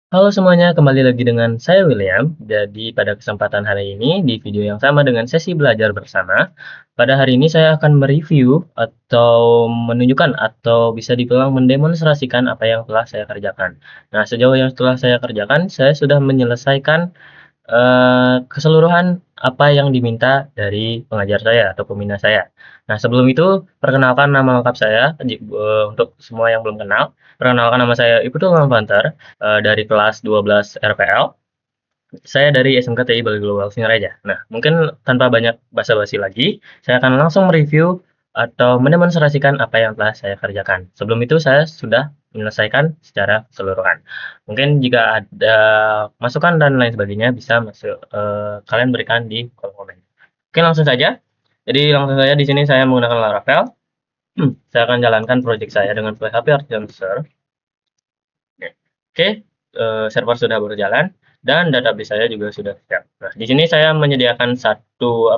Halo semuanya, kembali lagi dengan saya William. Jadi pada kesempatan hari ini di video yang sama dengan sesi belajar bersama, pada hari ini saya akan mereview atau menunjukkan atau bisa dibilang mendemonstrasikan apa yang telah saya kerjakan. Nah, sejauh yang telah saya kerjakan, saya sudah menyelesaikan keseluruhan apa yang diminta dari pengajar saya atau pembina saya. Nah, sebelum itu perkenalkan nama lengkap saya untuk semua yang belum kenal. Perkenalkan nama saya Ibtu Novantar dari kelas 12 RPL. Saya dari SMK TI Bali Global Singaraja. Nah, mungkin tanpa banyak basa-basi lagi, saya akan langsung mereview atau mendemonstrasikan apa yang telah saya kerjakan. Sebelum itu saya sudah menyelesaikan secara keseluruhan. Mungkin jika ada masukan dan lain sebagainya bisa kalian berikan di kolom komen. Oke, langsung saja. Jadi langsung saja di sini saya menggunakan Laravel. Saya akan jalankan project saya dengan PHP Architecture. Oke, server sudah berjalan dan database saya juga sudah siap. Nah, di sini saya menyediakan satu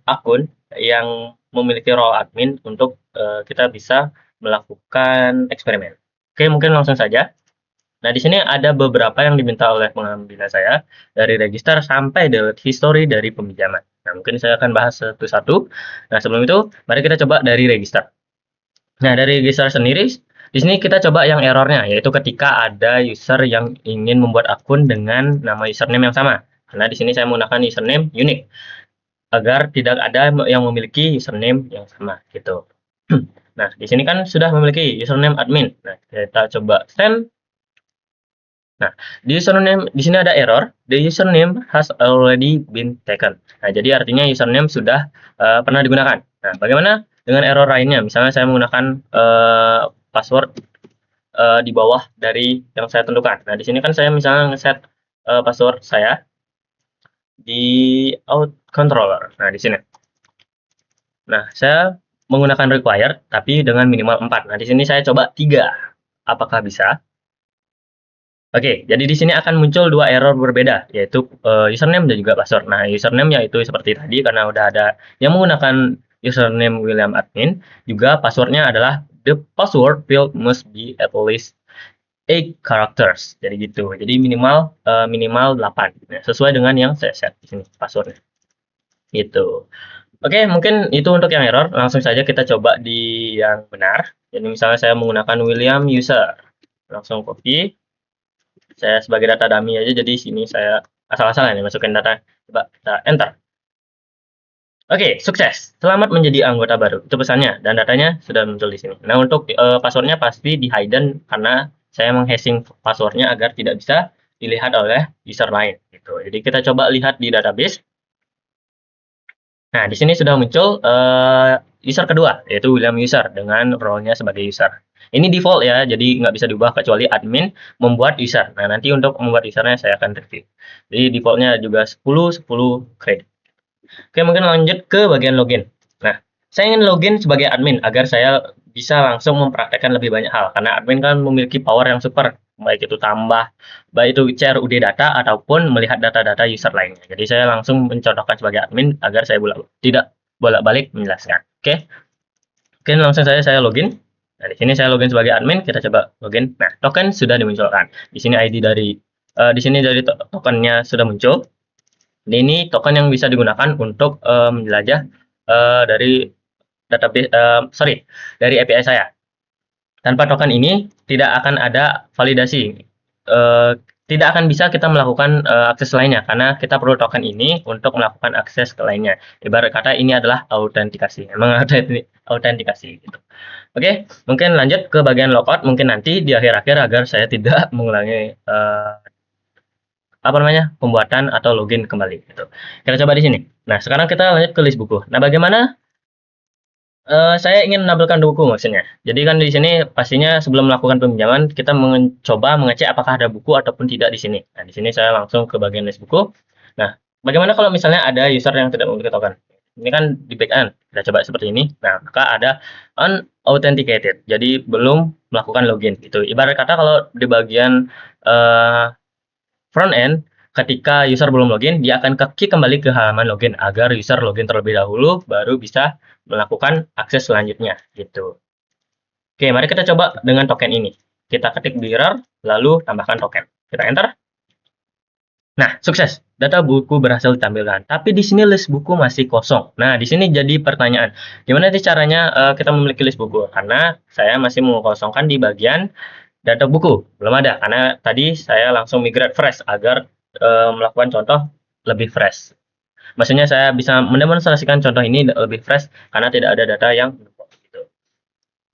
akun yang memiliki role admin untuk kita bisa melakukan eksperimen. Oke, mungkin langsung saja. Nah, di sini ada beberapa yang diminta oleh pembina saya, dari register sampai delete history dari peminjaman. Nah, mungkin saya akan bahas satu-satu. Nah, sebelum itu, mari kita coba dari register. Nah, dari register sendiri, di sini kita coba yang errornya, yaitu ketika ada user yang ingin membuat akun dengan nama username yang sama. Karena di sini saya menggunakan username unique, agar tidak ada yang memiliki username yang sama, gitu. Nah, di sini kan sudah memiliki username admin. Nah, kita coba send. Nah, di username di sini ada error, the username has already been taken. Nah, jadi artinya username sudah pernah digunakan. Nah, bagaimana dengan error lainnya? Misalnya saya menggunakan password di bawah dari yang saya tentukan. Nah, di sini kan saya misalnya ngeset password saya di out controller. Nah, di sini. Nah, saya menggunakan required tapi dengan minimal 4. Nah, di sini saya coba 3. Apakah bisa? Oke, jadi di sini akan muncul dua error berbeda, yaitu username dan juga password. Nah, username yaitu seperti tadi karena udah ada yang menggunakan username William Admin, juga passwordnya adalah the password field must be at least 8 characters. Jadi gitu. Jadi minimal 8. Nah, sesuai dengan yang saya set di sini passwordnya. Gitu. Oke, mungkin itu untuk yang error. Langsung saja kita coba di yang benar. Jadi misalnya saya menggunakan William user. Langsung copy, saya sebagai data dummy aja, jadi sini saya asal-asalan ya masukin data, coba kita enter. Oke, sukses, selamat menjadi anggota baru, itu pesannya, dan datanya sudah muncul di sini. Nah, untuk passwordnya pasti di hidden karena saya menghashing passwordnya agar tidak bisa dilihat oleh user lain gitu. Jadi kita coba lihat di database. Nah, di sini sudah muncul user kedua, yaitu William user dengan role-nya sebagai user. Ini default ya, jadi nggak bisa diubah kecuali admin membuat user. Nah, nanti untuk membuat usernya saya akan review. Jadi defaultnya juga 10 credit. Oke, mungkin lanjut ke bagian login. Nah, saya ingin login sebagai admin agar saya bisa langsung mempraktekkan lebih banyak hal. Karena admin kan memiliki power yang super, baik itu tambah, baik itu share UD data ataupun melihat data-data user lainnya. Jadi saya langsung mencontohkan sebagai admin agar saya tidak bolak-balik menjelaskan. Oke, mungkin langsung saya login. Nah, di sini saya login sebagai admin, kita coba login. Nah, token sudah dimunculkan. Di sini ID di sini dari tokennya sudah muncul. Ini token yang bisa digunakan untuk menjelajah dari database, dari API saya. Tanpa token ini tidak akan ada validasi, tidak akan bisa kita melakukan akses lainnya karena kita perlu token ini untuk melakukan akses ke lainnya. Ibarat kata ini adalah autentikasi, memang autentikasi gitu. Oke, mungkin lanjut ke bagian logout, mungkin nanti di akhir-akhir agar saya tidak mengulangi pembuatan atau login kembali gitu. Kita coba di sini. Nah, sekarang kita lanjut ke list buku. Nah, bagaimana saya ingin menampilkan buku maksudnya. Jadi kan di sini pastinya sebelum melakukan peminjaman kita mencoba mengecek apakah ada buku ataupun tidak di sini. Nah, di sini saya langsung ke bagian list buku. Nah, bagaimana kalau misalnya ada user yang tidak memiliki token? Ini kan di backend. Kita coba seperti ini. Nah, maka ada unauthenticated. Jadi belum melakukan login gitu. Ibarat kata kalau di bagian front end, ketika user belum login, dia akan klik kembali ke halaman login agar user login terlebih dahulu, baru bisa melakukan akses selanjutnya gitu. Oke, mari kita coba dengan token ini. kita ketik mirror, lalu tambahkan token. Kita enter. Nah, sukses. Data buku berhasil ditampilkan. Tapi di sini list buku masih kosong. Nah, di sini jadi pertanyaan. Gimana sih caranya kita memiliki list buku? Karena saya masih mengosongkan di bagian data buku. Belum ada. Karena tadi saya langsung migrate fresh agar melakukan contoh lebih fresh. Maksudnya saya bisa mendemonstrasikan contoh ini lebih fresh karena tidak ada data yang gitu.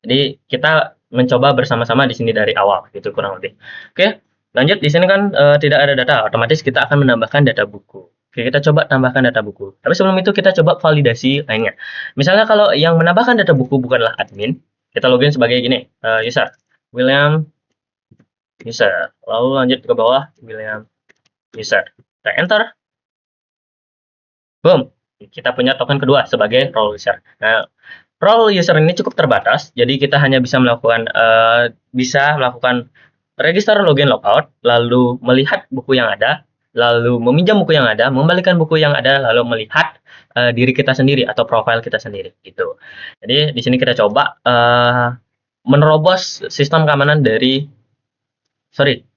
Jadi kita mencoba bersama-sama di sini dari awal gitu kurang lebih. Oke. Lanjut, di sini kan tidak ada data, otomatis kita akan menambahkan data buku. Oke, kita coba tambahkan data buku. Tapi sebelum itu kita coba validasi lainnya. Misalnya kalau yang menambahkan data buku bukanlah admin, kita login sebagai gini, user, William user. Lalu lanjut ke bawah, William user. Kita enter. Boom. Kita punya token kedua sebagai role user. Nah, role user ini cukup terbatas, jadi kita hanya bisa melakukan register login logout, lalu melihat buku yang ada, lalu meminjam buku yang ada, mengembalikan buku yang ada, lalu melihat diri kita sendiri atau profil kita sendiri gitu. Jadi di sini kita coba menerobos sistem keamanan dari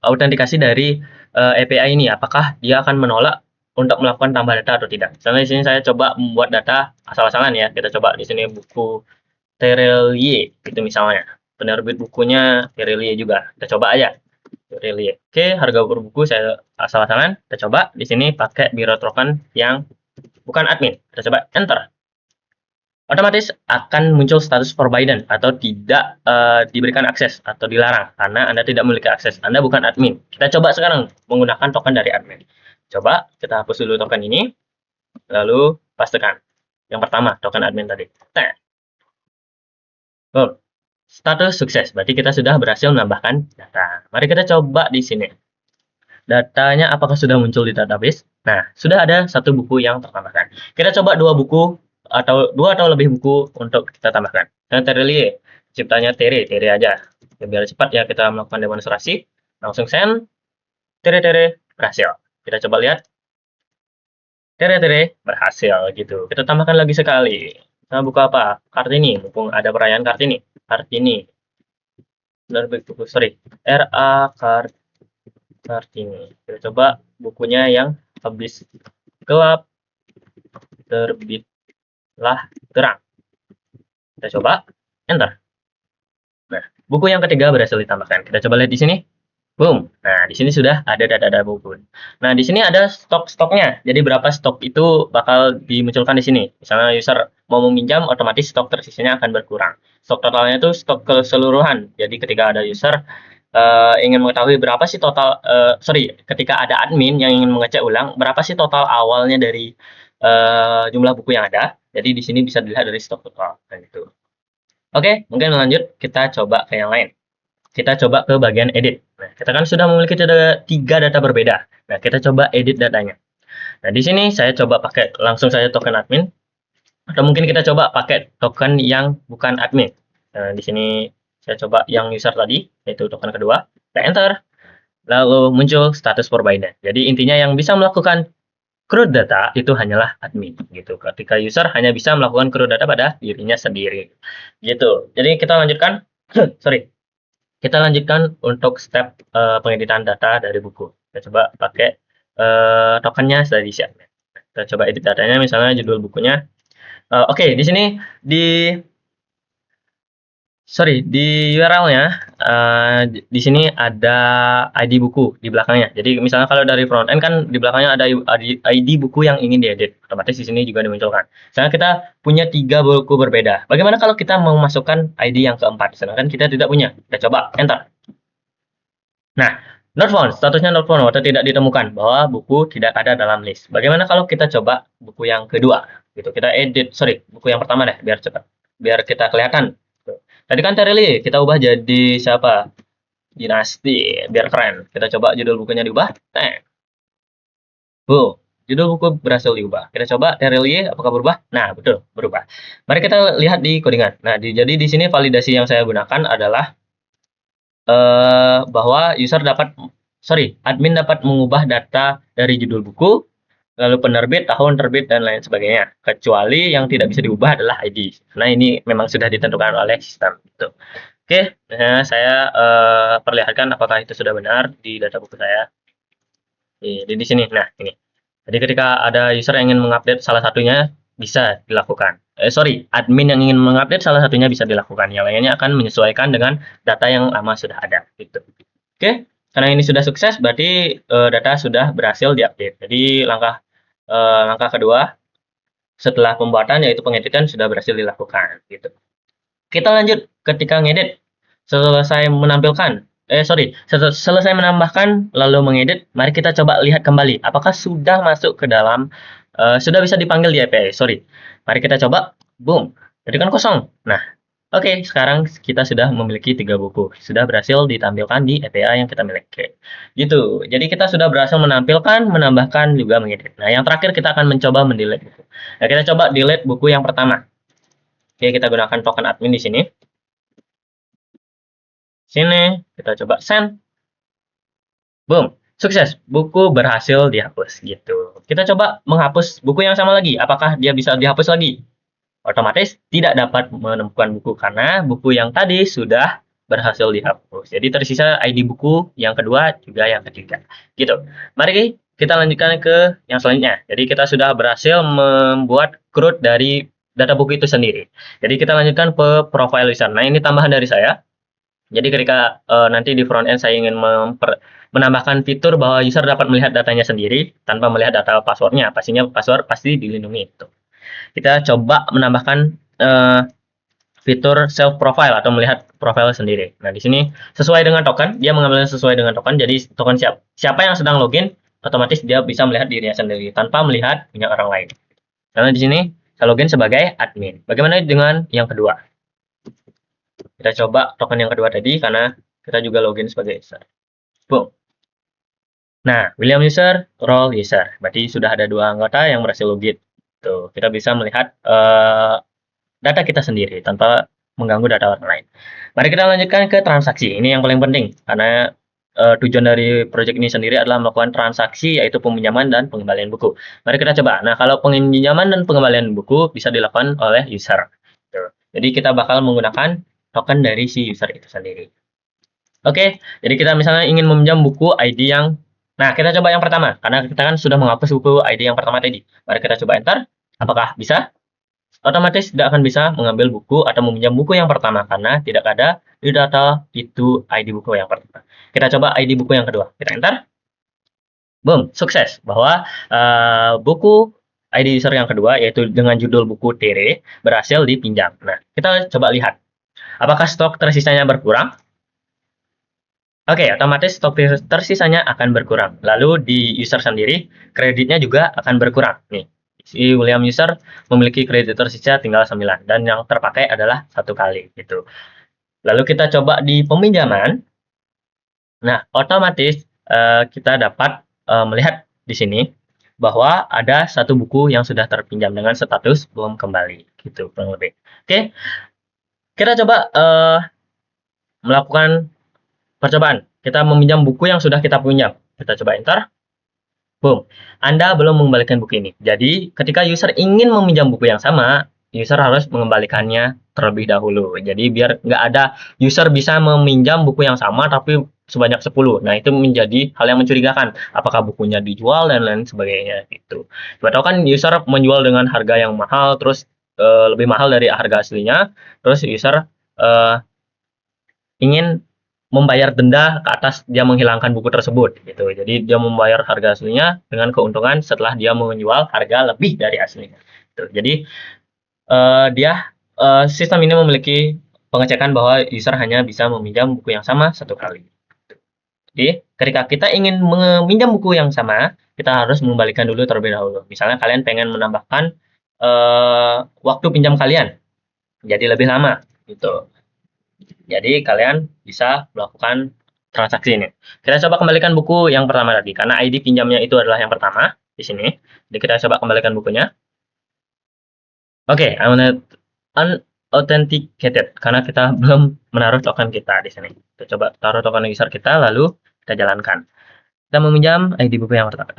autentikasi dari API ini, apakah dia akan menolak untuk melakukan tambah data atau tidak. Misalnya di sini saya coba membuat data asal-asalan ya. Kita coba di sini buku Terelie gitu misalnya. Penerbit bukunya Terelie juga. Kita coba aja. Terelie. Oke, harga per buku saya asal-asalan. Kita coba di sini pakai biro token yang bukan admin. Kita coba enter. Otomatis akan muncul status forbidden atau tidak diberikan akses atau dilarang karena Anda tidak memiliki akses. Anda bukan admin. Kita coba sekarang menggunakan token dari admin. Coba kita hapus dulu token ini, lalu pastikan. Yang pertama, token admin tadi. Nah, status sukses. Berarti kita sudah berhasil menambahkan data. Mari kita coba di sini. Datanya apakah sudah muncul di database? Nah, sudah ada satu buku yang tertambahkan. Kita coba dua atau lebih buku untuk kita tambahkan. Nah, Terelie, ciptanya Tere aja. Ya, biar cepat ya kita melakukan demonstrasi. Langsung send. Tere berhasil. Kita coba lihat. Tere berhasil gitu. Kita tambahkan lagi sekali. Nah, buka apa? Kartini. Mumpung ada perayaan Kartini. Kartini. Kartini. Kita coba bukunya yang habis gelap terbitlah terang. Kita coba enter. Nah, buku yang ketiga berhasil ditambahkan. Kita coba lihat di sini. Boom. Nah, di sini sudah ada data buku. Nah, di sini ada stok-stoknya. Jadi berapa stok itu bakal dimunculkan di sini. Misalnya user mau meminjam, otomatis stok tersisanya akan berkurang. Stok totalnya itu stok keseluruhan. Jadi ketika ada user ingin mengetahui berapa sih total, ketika ada admin yang ingin mengecek ulang, berapa sih total awalnya dari jumlah buku yang ada. Jadi di sini bisa dilihat dari stok total. Nah, gitu. Oke, mungkin lanjut kita coba ke yang lain. Kita coba ke bagian edit. Nah, kita kan sudah memiliki tiga data berbeda. Nah, kita coba edit datanya. Nah, di sini saya coba pakai langsung saja token admin. Atau mungkin kita coba pakai token yang bukan admin. Nah, di sini saya coba yang user tadi, yaitu token kedua. Kita enter. Lalu muncul status forbidden. Jadi intinya yang bisa melakukan CRUD data itu hanyalah admin gitu. Ketika user hanya bisa melakukan CRUD data pada dirinya sendiri. Gitu. Jadi kita lanjutkan. Kita lanjutkan untuk step pengeditan data dari buku. Kita coba pakai tokennya sudah diisi. Kita coba edit datanya, misalnya judul bukunya. Oke, di sini di URL-nya di sini ada ID buku di belakangnya. Jadi misalnya kalau dari front end kan di belakangnya ada ID buku yang ingin diedit. Otomatis di sini juga dimunculkan. Misalnya kita punya 3 buku berbeda. Bagaimana kalau kita mau masukkan ID yang keempat? Sedangkan kita tidak punya. Kita coba enter. Nah, not found, statusnya not found atau tidak ditemukan bahwa buku tidak ada dalam list. Bagaimana kalau kita coba buku yang kedua? Gitu. Kita edit, buku yang pertama deh biar cepat. Biar kita kelihatan. Tadi kan Terelie, kita ubah jadi siapa? Dinasti, biar keren. Kita coba judul bukunya diubah. Judul buku berhasil diubah. Kita coba Terelie, apakah berubah? Nah, betul, berubah. Mari kita lihat di codingan. Nah, jadi di sini validasi yang saya gunakan adalah bahwa admin dapat mengubah data dari judul buku, lalu penerbit, tahun terbit, dan lain sebagainya. Kecuali yang tidak bisa diubah adalah ID. Nah, ini memang sudah ditentukan oleh sistem. Gitu. Oke, nah saya perlihatkan apakah itu sudah benar di data buku saya. Di sini. Nah, ini. Jadi ketika ada user yang ingin mengupdate salah satunya bisa dilakukan. Sorry, admin yang ingin mengupdate salah satunya bisa dilakukan. Yang lainnya akan menyesuaikan dengan data yang lama sudah ada. Gitu. Oke, karena ini sudah sukses, berarti data sudah berhasil diupdate. Jadi langkah kedua setelah pembuatan yaitu pengeditan sudah berhasil dilakukan. Gitu. Kita lanjut ketika ngedit. Selesai menampilkan, selesai menambahkan lalu mengedit, mari kita coba lihat kembali apakah sudah masuk ke dalam, sudah bisa dipanggil di API. Mari kita coba, boom, tadi kan kosong. Nah, oke, sekarang kita sudah memiliki 3 buku, sudah berhasil ditampilkan di API yang kita miliki. Gitu. Jadi kita sudah berhasil menampilkan, menambahkan, juga mengedit. Nah, yang terakhir kita akan mencoba mendelete buku. Nah, kita coba delete buku yang pertama. Oke, kita gunakan token admin di sini. Sini, kita coba send. Boom, sukses. Buku berhasil dihapus gitu. Kita coba menghapus buku yang sama lagi. Apakah dia bisa dihapus lagi? Otomatis tidak dapat menemukan buku karena buku yang tadi sudah berhasil dihapus. Jadi tersisa ID buku yang kedua juga yang ketiga. Gitu. Mari kita lanjutkan ke yang selanjutnya. Jadi kita sudah berhasil membuat CRUD dari data buku itu sendiri. Jadi kita lanjutkan ke profile user. Nah, ini tambahan dari saya. Jadi ketika nanti di front end saya ingin menambahkan fitur bahwa user dapat melihat datanya sendiri tanpa melihat data passwordnya, pastinya password pasti dilindungi itu. Kita coba menambahkan fitur self profile atau melihat profile sendiri. Nah, di sini sesuai dengan token, dia mengambilnya sesuai dengan token. Jadi token siapa yang sedang login, otomatis dia bisa melihat dirinya sendiri tanpa melihat punya orang lain. Karena di sini saya login sebagai admin. Bagaimana dengan yang kedua? Kita coba token yang kedua tadi karena kita juga login sebagai user. Boom. Nah, William user, role user. Berarti sudah ada 2 anggota yang berhasil login. Tuh, kita bisa melihat data kita sendiri tanpa mengganggu data orang lain. Mari kita lanjutkan ke transaksi. Ini yang paling penting karena tujuan dari project ini sendiri adalah melakukan transaksi yaitu peminjaman dan pengembalian buku. Mari kita coba. Nah, kalau peminjaman dan pengembalian buku bisa dilakukan oleh user. Tuh. Jadi kita bakal menggunakan token dari si user itu sendiri. Oke, jadi kita misalnya ingin meminjam buku ID yang, nah kita coba yang pertama, karena kita kan sudah menghapus buku ID yang pertama tadi. Mari kita coba enter, apakah bisa? Otomatis tidak akan bisa mengambil buku atau meminjam buku yang pertama, karena tidak ada di data itu ID buku yang pertama. Kita coba ID buku yang kedua, kita enter. Boom, sukses, bahwa buku ID user yang kedua, yaitu dengan judul buku Tere, berhasil dipinjam. Nah, kita coba lihat. Apakah stok tersisanya berkurang? Oke, otomatis stok tersisanya akan berkurang. Lalu di user sendiri, kreditnya juga akan berkurang. Nih, si William user memiliki kredit tersisa tinggal 9, dan yang terpakai adalah 1 kali. Gitu. Lalu kita coba di peminjaman. Nah, otomatis kita dapat melihat di sini bahwa ada 1 buku yang sudah terpinjam dengan status belum kembali. Gitu, kurang lebih. Oke, kita coba melakukan percobaan. Kita meminjam buku yang sudah kita punya. Kita coba enter. Boom. Anda belum mengembalikan buku ini. Jadi, ketika user ingin meminjam buku yang sama, user harus mengembalikannya terlebih dahulu. Jadi, biar nggak ada user bisa meminjam buku yang sama, tapi sebanyak 10. Nah, itu menjadi hal yang mencurigakan. Apakah bukunya dijual, dan lain sebagainya. Gitu. Coba tahu kan user menjual dengan harga yang mahal, terus lebih mahal dari harga aslinya. Terus user ingin membayar denda ke atas dia menghilangkan buku tersebut gitu. Jadi dia membayar harga aslinya dengan keuntungan setelah dia menjual harga lebih dari aslinya. Gitu. Jadi sistem ini memiliki pengecekan bahwa user hanya bisa meminjam buku yang sama 1 kali. Jadi ketika kita ingin meminjam buku yang sama, kita harus mengembalikan dulu terlebih dahulu. Misalnya kalian pengen menambahkan waktu pinjam kalian jadi lebih lama gitu. Jadi kalian bisa melakukan transaksi ini. Kita coba kembalikan buku yang pertama tadi, karena ID pinjamnya itu adalah yang pertama di sini. Jadi kita coba kembalikan bukunya. Oke, unauthenticated karena kita belum menaruh token kita di sini. Kita coba taruh token user kita, lalu kita jalankan. Kita meminjam ID buku yang pertama.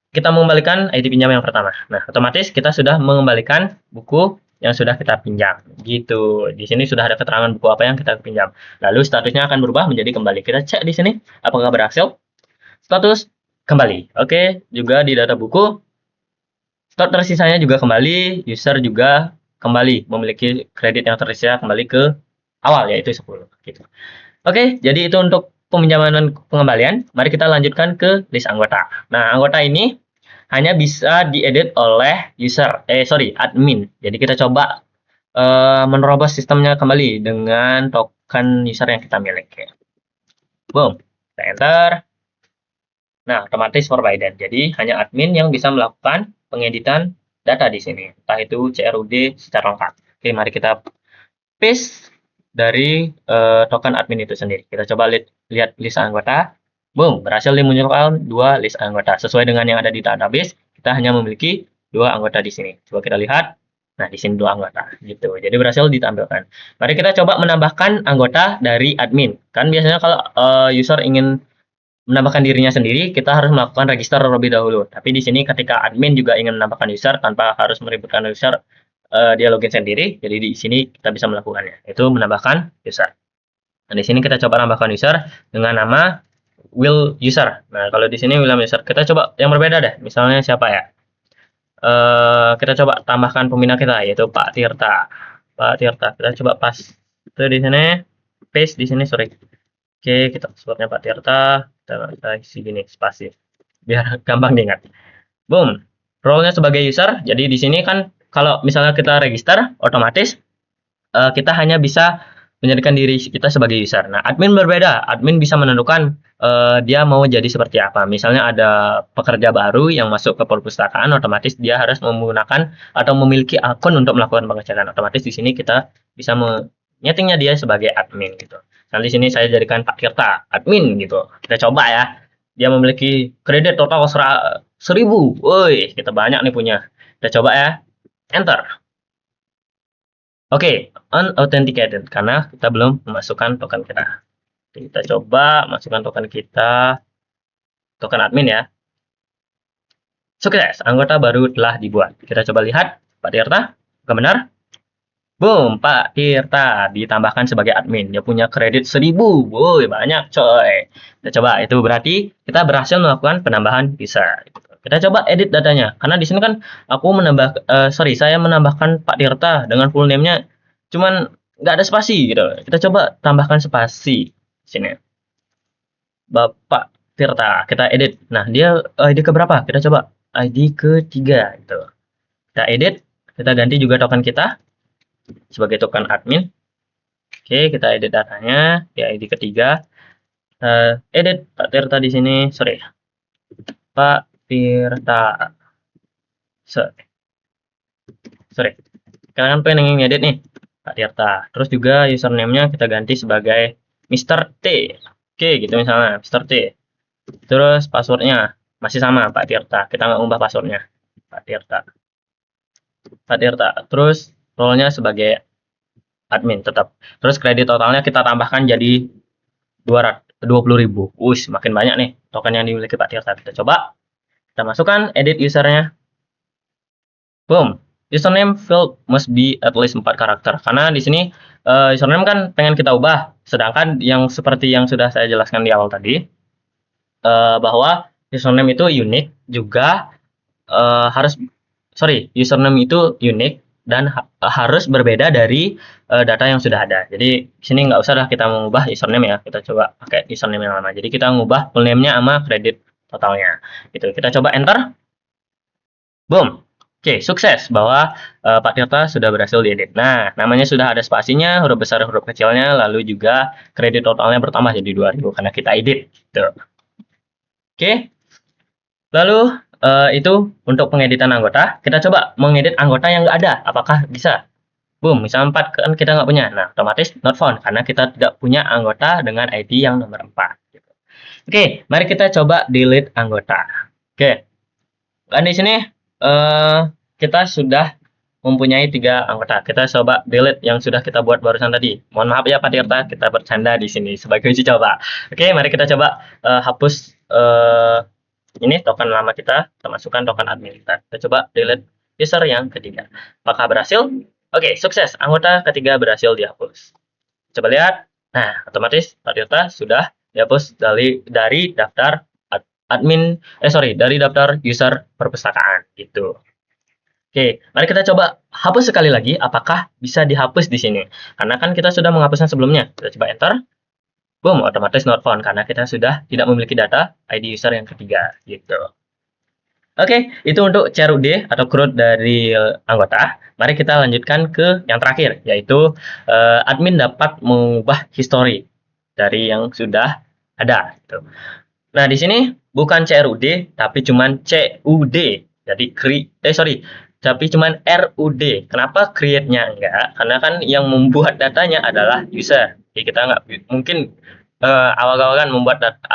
Kita mengembalikan ID pinjam yang pertama. Nah, otomatis kita sudah mengembalikan buku yang sudah kita pinjam. Gitu. Di sini sudah ada keterangan buku apa yang kita pinjam. Lalu statusnya akan berubah menjadi kembali. Kita cek di sini apakah berhasil. Status kembali. Oke, juga di data buku stok tersisanya juga kembali, user juga kembali memiliki kredit yang tersisa kembali ke awal yaitu 10 gitu. Oke, jadi itu untuk peminjaman dan pengembalian. Mari kita lanjutkan ke list anggota. Nah, anggota ini hanya bisa diedit oleh admin. Jadi kita coba menerobos sistemnya kembali dengan token user yang kita miliki. Boom, kita enter. Nah, otomatis forbidden. Jadi hanya admin yang bisa melakukan pengeditan data di sini. Entah itu CRUD secara lengkap. Oke, mari kita paste dari token admin itu sendiri. Kita coba lihat list anggota. Boom, berhasil dimunculkan 2 list anggota. Sesuai dengan yang ada di database, kita hanya memiliki 2 anggota di sini. Coba kita lihat. Nah, di sini 2 anggota. Gitu. Jadi berhasil ditampilkan. Mari kita coba menambahkan anggota dari admin. Kan biasanya kalau user ingin menambahkan dirinya sendiri, kita harus melakukan register terlebih dahulu. Tapi di sini ketika admin juga ingin menambahkan user tanpa harus meributkan user, dia login sendiri. Jadi di sini kita bisa melakukannya, yaitu menambahkan user. Nah, di sini kita coba tambahkan user dengan nama will user. Nah, kalau di sini will user, kita coba yang berbeda deh. Misalnya siapa ya? Kita coba tambahkan pembina kita, yaitu Pak Tirta. Pak Tirta, kita coba pas itu di sini, paste di sini, sorry. Oke, kita passwordnya Pak Tirta, kita isi gini spasi, biar gampang diingat. Boom, role-nya sebagai user. Jadi di sini kan kalau misalnya kita register, otomatis kita hanya bisa menjadikan diri kita sebagai user. Nah, admin berbeda. Admin bisa menentukan dia mau jadi seperti apa. Misalnya ada pekerja baru yang masuk ke perpustakaan, otomatis dia harus menggunakan atau memiliki akun untuk melakukan pengecekan. Otomatis di sini kita bisa menyetingnya dia sebagai admin gitu. Nah, di sini saya jadikan Pak Tirta admin gitu. Kita coba ya. Dia memiliki kredit total 1000. Woi, kita banyak nih punya. Kita coba ya. Enter. Oke, unauthenticated karena kita belum memasukkan token kita. Kita coba masukkan token kita, token admin ya. Sukses, anggota baru telah dibuat. Kita coba lihat, Pak Tirta, bukan benar? Boom, Pak Tirta ditambahkan sebagai admin. Dia punya kredit 1000. Woi, banyak coy. Kita coba, itu berarti kita berhasil melakukan penambahan user. Kita coba edit datanya. Karena di sini kan aku saya menambahkan Pak Tirta dengan full name-nya cuman nggak ada spasi gitu. Kita coba tambahkan spasi sini. Bapak Tirta, kita edit. Nah, dia ID ke berapa? Kita coba ID ketiga gitu. Kita edit, kita ganti juga token kita sebagai token admin. Oke, kita edit datanya di ID ketiga. Edit Pak Tirta di sini, sorry. Pak Tirta. Sorry. Kita kan pengen ngedit nih, Pak Tirta. Terus juga username-nya kita ganti sebagai Mr. T. Oke, gitu misalnya, Mr. T. Terus passwordnya masih sama, Pak Tirta. Kita nggak ubah passwordnya, Pak Tirta. Pak Tirta. Terus role-nya sebagai admin tetap. Terus kredit totalnya kita tambahkan jadi 20.000. Makin banyak nih token yang dimiliki Pak Tirta. Kita coba. Kita masukkan edit usernya. Boom. Username field must be at least 4 karakter. Karena di sini username kan pengen kita ubah. Sedangkan yang seperti yang sudah saya jelaskan di awal tadi, bahwa username itu unik juga username itu unik dan harus berbeda dari data yang sudah ada. Jadi sini nggak usah lah kita mengubah username ya. Kita coba pakai username yang lama. Jadi kita mengubah full name-nya sama kredit totalnya. Gitu. Kita coba enter. Boom. Oke, sukses bahwa Pak Tirta sudah berhasil diedit. Nah, namanya sudah ada spasinya, huruf besar, huruf kecilnya, lalu juga kredit totalnya bertambah jadi 2000 karena kita edit. Gitu. Oke. Lalu itu untuk pengeditan anggota. Kita coba mengedit anggota yang nggak ada. Apakah bisa? Boom, misalnya 4 kan kita nggak punya. Nah, otomatis not found karena kita tidak punya anggota dengan ID yang nomor 4. Gitu. Oke, mari kita coba delete anggota. Oke. Dan di sini kita sudah mempunyai 3 anggota. Kita coba delete yang sudah kita buat barusan tadi. Mohon maaf ya Pak Tirta, kita bercanda di sini sebagai uji coba. Oke, mari kita coba hapus ini token lama kita masukkan token admin kita. Kita coba delete user yang ketiga. Apakah berhasil? Oke, sukses. Anggota ketiga berhasil dihapus. Coba lihat. Nah, otomatis Tirta sudah dihapus dari daftar admin, dari daftar user perpustakaan gitu. Oke, mari kita coba hapus sekali lagi. Apakah bisa dihapus di sini? Karena kan kita sudah menghapusnya sebelumnya. Kita coba enter. Boom, otomatis not found karena kita sudah tidak memiliki data ID user yang ketiga gitu. Oke, itu untuk CRUD atau CRUD dari anggota. Mari kita lanjutkan ke yang terakhir, yaitu admin dapat mengubah history dari yang sudah ada. Gitu. Nah, di sini bukan CRUD, tapi cuman CUD. Jadi tapi cuman RUD. Kenapa create-nya enggak? Karena kan yang membuat datanya adalah user. Jadi kita nggak mungkin awal-awal kan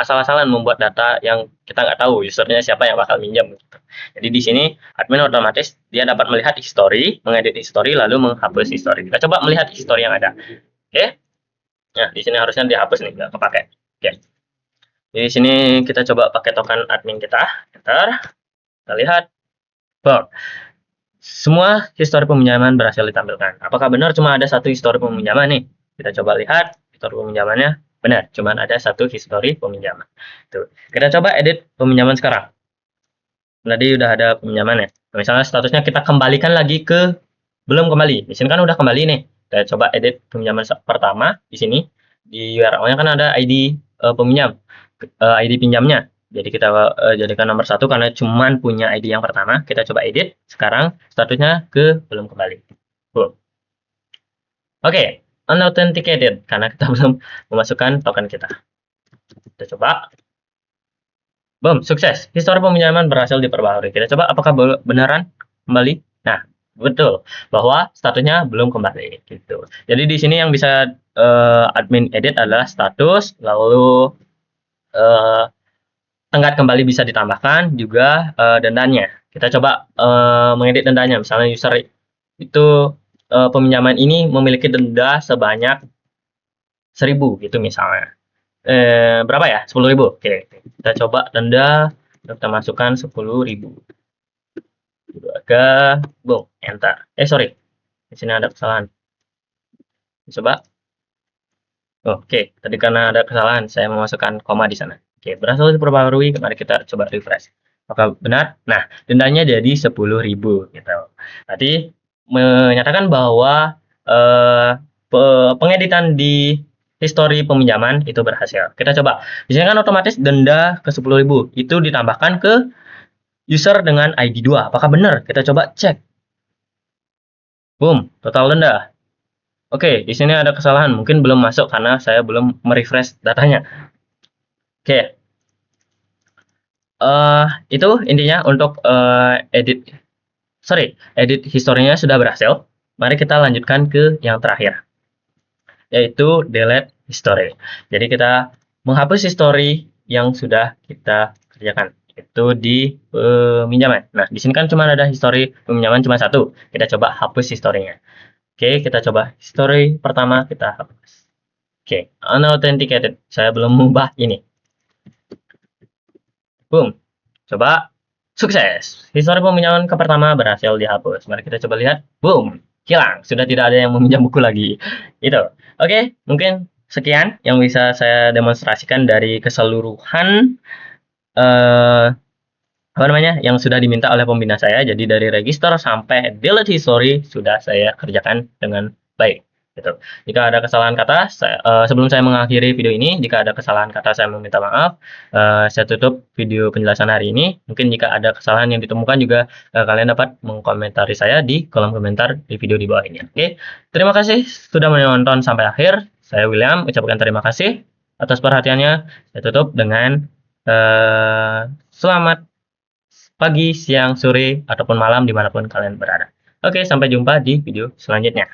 asal-asalan membuat data yang kita nggak tahu usernya siapa yang bakal minjam. Gitu. Jadi di sini admin otomatis dia dapat melihat history, mengedit history, lalu menghapus history. Kita coba melihat history yang ada. Oke? Nah, di sini harusnya dihapus nih, nggak kepake. Oke. Di sini kita coba pakai token admin kita. Enter. Kita lihat. Wow. Semua histori peminjaman berhasil ditampilkan. Apakah benar cuma ada satu histori peminjaman nih? Kita coba lihat histori peminjamannya. Benar, cuma ada satu histori peminjaman. Tuh. Kita coba edit peminjaman sekarang. Tadi udah ada peminjaman ya. Misalnya statusnya kita kembalikan lagi ke belum kembali. Di sini kan udah kembali nih. Kita coba edit peminjaman pertama di sini. Di URL-nya kan ada ID peminjam, ID pinjamnya. Jadi kita jadikan nomor 1 karena cuman punya ID yang pertama. Kita coba edit. Sekarang statusnya ke belum kembali. Oke, unauthenticated karena kita belum memasukkan token kita. Kita coba. Boom, sukses. Histori peminjaman berhasil diperbarui. Kita coba apakah beneran kembali. Nah, betul bahwa statusnya belum kembali gitu. Jadi di sini yang bisa admin edit adalah status, lalu tenggat kembali bisa ditambahkan, juga dendanya. Kita coba mengedit dendanya. Misalnya user itu peminjaman ini memiliki denda sebanyak 1.000 gitu misalnya. Berapa ya? 10.000. Oke, kita coba denda, kita masukkan 10.000. Ke boom, enter. Sorry. Di sini ada kesalahan. Coba. Oke, tadi karena ada kesalahan, saya memasukkan koma di sana. Oke, berhasil diperbarui. Mari kita coba refresh. Apakah benar? Nah, dendanya jadi 10.000 gitu. Tadi menyatakan bahwa pengeditan di histori peminjaman itu berhasil. Kita coba. Di sini kan otomatis denda ke 10.000 itu ditambahkan ke user dengan ID 2. Apakah benar? Kita coba cek. Boom, total denda. Oke, di sini ada kesalahan. Mungkin belum masuk karena saya belum merefresh datanya. Oke. Itu intinya untuk edit historinya sudah berhasil. Mari kita lanjutkan ke yang terakhir, yaitu delete history. Jadi kita menghapus history yang sudah kita kerjakan, itu di peminjaman. Nah, di sini kan cuma ada history peminjaman cuma satu. Kita coba hapus historinya. Oke, kita coba history pertama kita hapus. Oke, unauthenticated. Saya belum mengubah ini. Boom. Coba. Sukses. Histori peminjaman ke pertama berhasil dihapus. Mari kita coba lihat. Boom. Hilang. Sudah tidak ada yang meminjam buku lagi. Itu. Oke, mungkin sekian yang bisa saya demonstrasikan dari keseluruhan yang sudah diminta oleh pembina saya. Jadi dari register sampai delete history sudah saya kerjakan dengan baik. Gitu. Jika ada kesalahan kata, sebelum saya mengakhiri video ini, jika ada kesalahan kata saya meminta maaf. Saya tutup video penjelasan hari ini. Mungkin jika ada kesalahan yang ditemukan juga kalian dapat mengkomentari saya di kolom komentar di video di bawah ini. Oke, terima kasih sudah menonton sampai akhir. Saya William ucapkan terima kasih atas perhatiannya. Saya tutup dengan selamat pagi, siang, sore, ataupun malam dimanapun kalian berada. Oke, sampai jumpa di video selanjutnya.